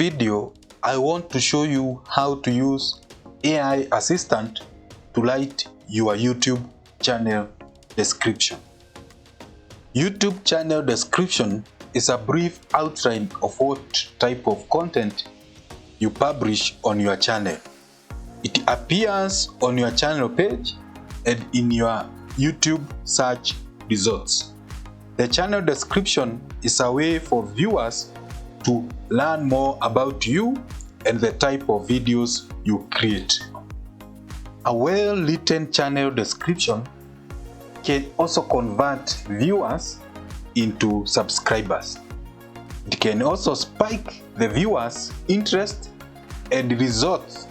video, I want to show you how to use AI assistant to write your YouTube channel description. YouTube channel description is a brief outline of what type of content you publish on your channel. It appears on your channel page and in your YouTube search results. The channel description is a way for viewers to learn more about you and the type of videos you create. A well-written channel description can also convert viewers into subscribers. It can also spike the viewers' interest and result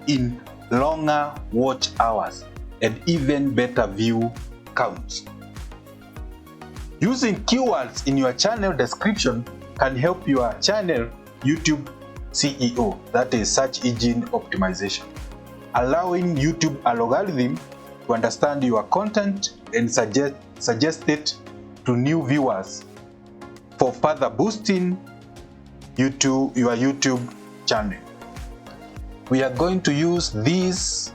in longer watch hours and even better view counts. Using keywords in your channel description can help your channel YouTube SEO, that is search engine optimization, allowing YouTube algorithm to understand your content and suggest it to new viewers for further boosting your YouTube channel. We are going to use this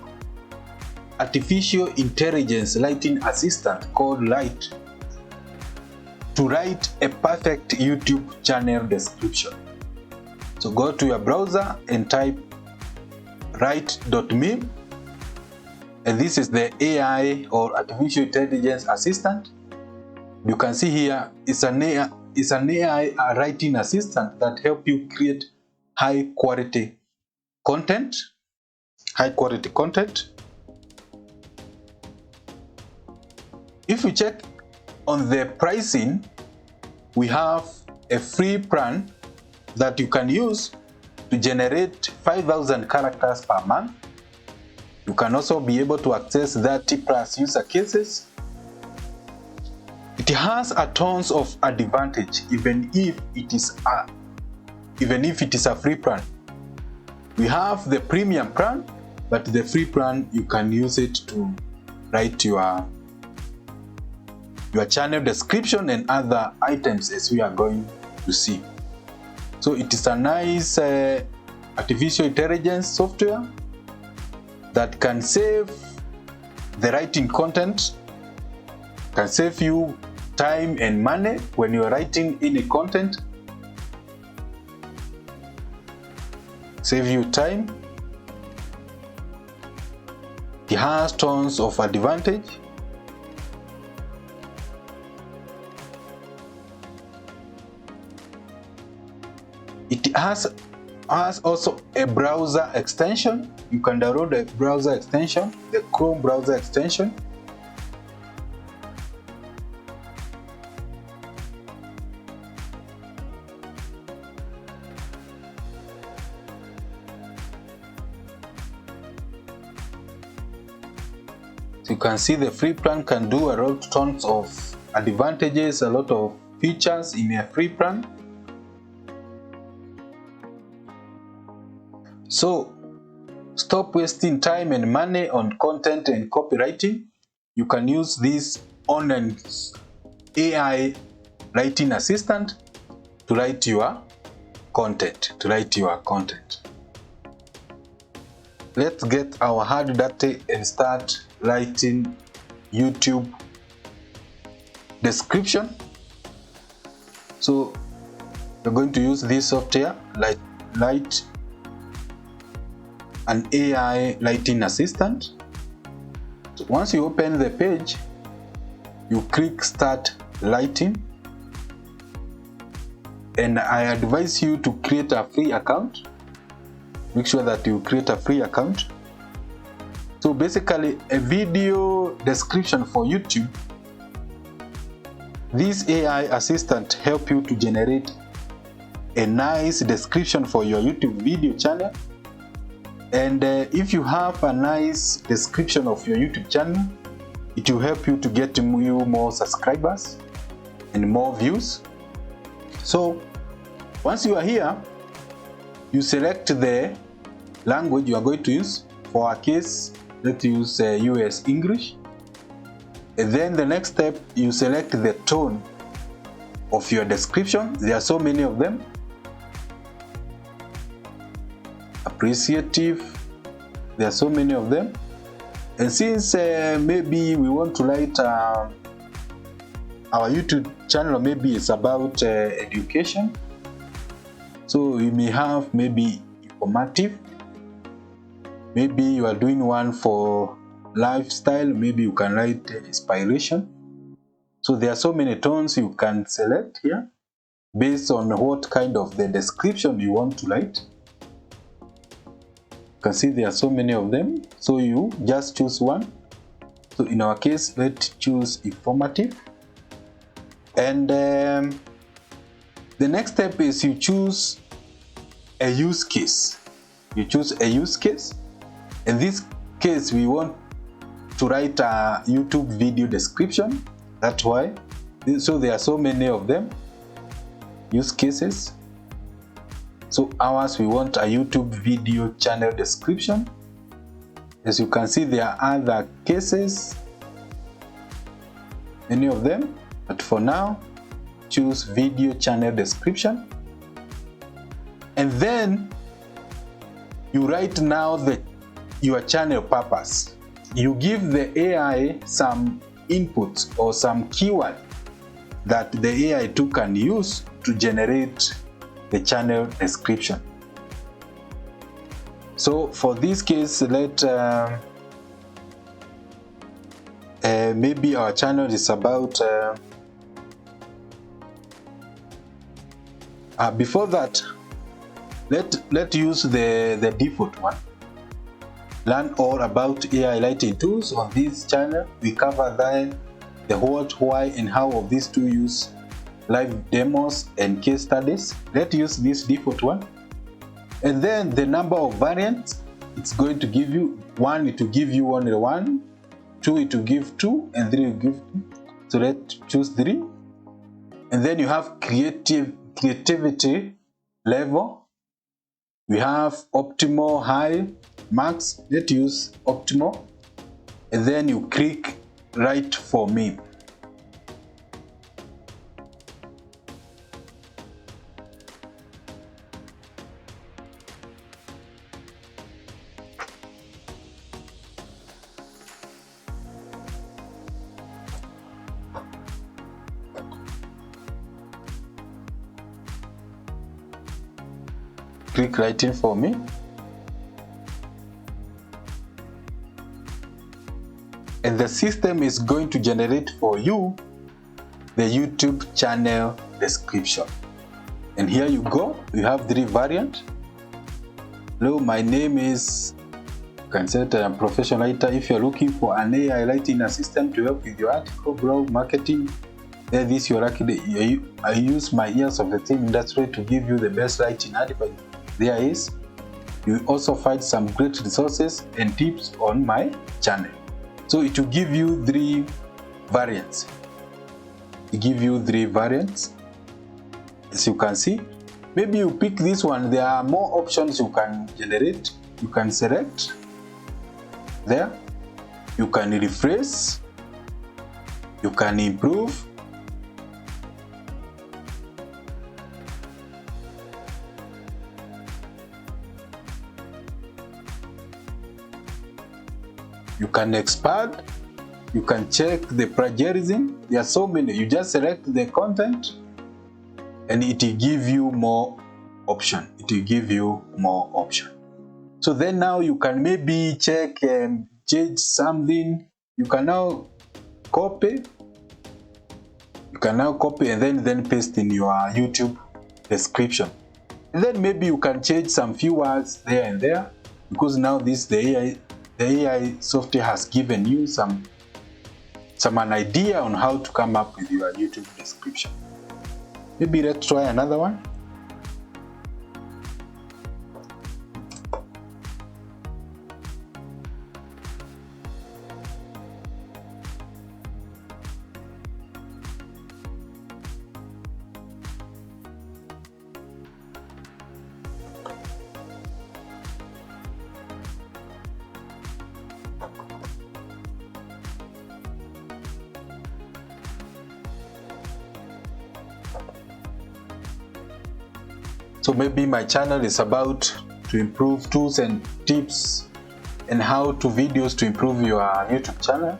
artificial intelligence writing assistant called Rytr to write a perfect YouTube channel description. So go to your browser and type rytr.me, and this is the AI or artificial intelligence assistant. You can see here it's an AI writing assistant that helps you create high quality content. If you check on the pricing, we have a free plan that you can use to generate 5,000 characters per month. You can also be able to access 30+ user cases. It has a tons of advantage even if it is a free plan. We have the premium plan, but the free plan you can use it to write your channel description and other items as we are going to see. So it is a nice artificial intelligence software that can save the writing content, can save you time and money when you are writing any content, save you time. It has tons of advantage. It has also a browser extension. You can download a browser extension, the Chrome browser extension. So you can see the free plan can do a lot tons of advantages, a lot of features in a free plan. So stop wasting time and money on content and copywriting. You can use this online AI writing assistant to write your content. Let's get our hard data and start writing YouTube description. So we're going to use this software, Rytr, an AI writing assistant. So once you open the page, you click Start Writing, and I advise you to create a free account. Make sure that you create a free account. So basically, a video description for YouTube. This AI assistant helps you to generate a nice description for your YouTube video channel. And if you have a nice description of your YouTube channel, it will help you to get you more subscribers and more views. So once you are here, you select the language you are going to use. For our case, let's use US English. And then the next step, you select the tone of your description. There are so many of them. appreciative. There are so many of them. And since maybe we want to write our YouTube channel, maybe it's about education, so we may have maybe informative. Maybe you are doing one for lifestyle, maybe you can write inspiration. So there are so many tones you can select here based on what kind of the description you want to write. You can see there are so many of them, so you just choose one. So in our case, let's choose informative. And the next step is you choose a use case. You choose a use case. In this case, we want to write a YouTube video description. That's why. So there are so many of them, use cases. So ours, we want a YouTube video channel description. As you can see, there are other cases, many of them, but for now, choose video channel description. And then you write now your channel purpose. You give the AI some inputs or some keyword that the AI too can use to generate the channel description. So for this case, maybe our channel is about before that, let's use the default one. Learn all about AI writing tools. On this channel, we cover the what, why, and how of these two use live demos and case studies. Let's use this default one. And then the number of variants, it's going to give you 1, it will give you only 1, 2, it will give 2, and 3 will give 2. So let's choose 3. And then you have creativity level. We have optimal, high, max. Let's use optimal. And then you click write for me. Click writing for me. And the system is going to generate for you the YouTube channel description. And here you go, you have 3 variants. Hello, my name is, you can set a professional writer. If you're looking for an AI writing assistant to help with your article, blog, marketing, then this you're lucky. I use my years of the same industry to give you the best writing advice there is. You also find some great resources and tips on my channel. So it will give you 3 variants. It give you 3 variants. As you can see, maybe you pick this one. There are more options you can generate. You can select there. You can rephrase. You can improve. You can expand, you can check the plagiarism. There are so many. You just select the content and it will give you more option. It will give you more option. So then now you can maybe check and change something. You can now copy. You can now copy and then paste in your YouTube description. And then maybe you can change some few words there and there, because now the AI software has given you an idea on how to come up with your YouTube description. Maybe let's try another one. So maybe my channel is about to improve, tools and tips and how to videos to improve your YouTube channel.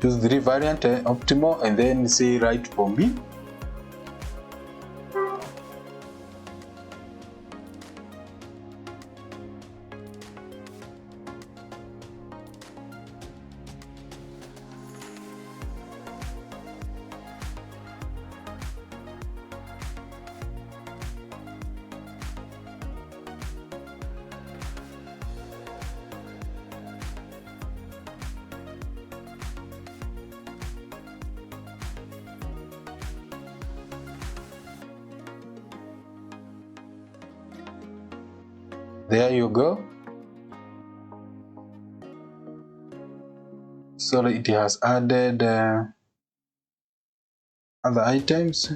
Choose the variant optimal and then say write for me. There you go. So it has added other items.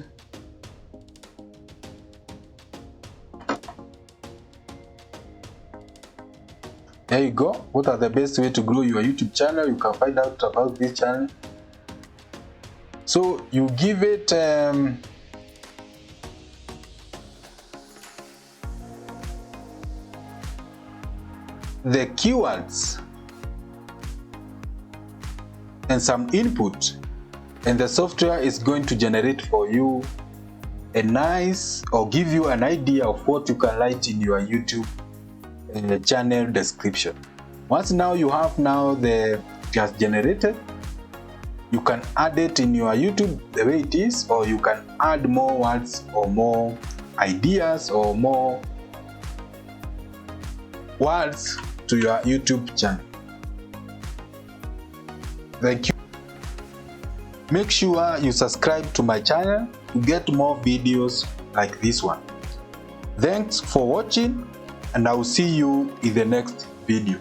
There you go. What are the best way to grow your YouTube channel? You can find out about this channel. So you give it the keywords and some input, and the software is going to generate for you a nice or give you an idea of what you can write in your YouTube channel description. Once now you have it has generated, you can add it in your YouTube the way it is, or you can add more words or more ideas or more words to your YouTube channel. Thank you. Make sure you subscribe to my channel to get more videos like this one. Thanks for watching, and I will see you in the next video.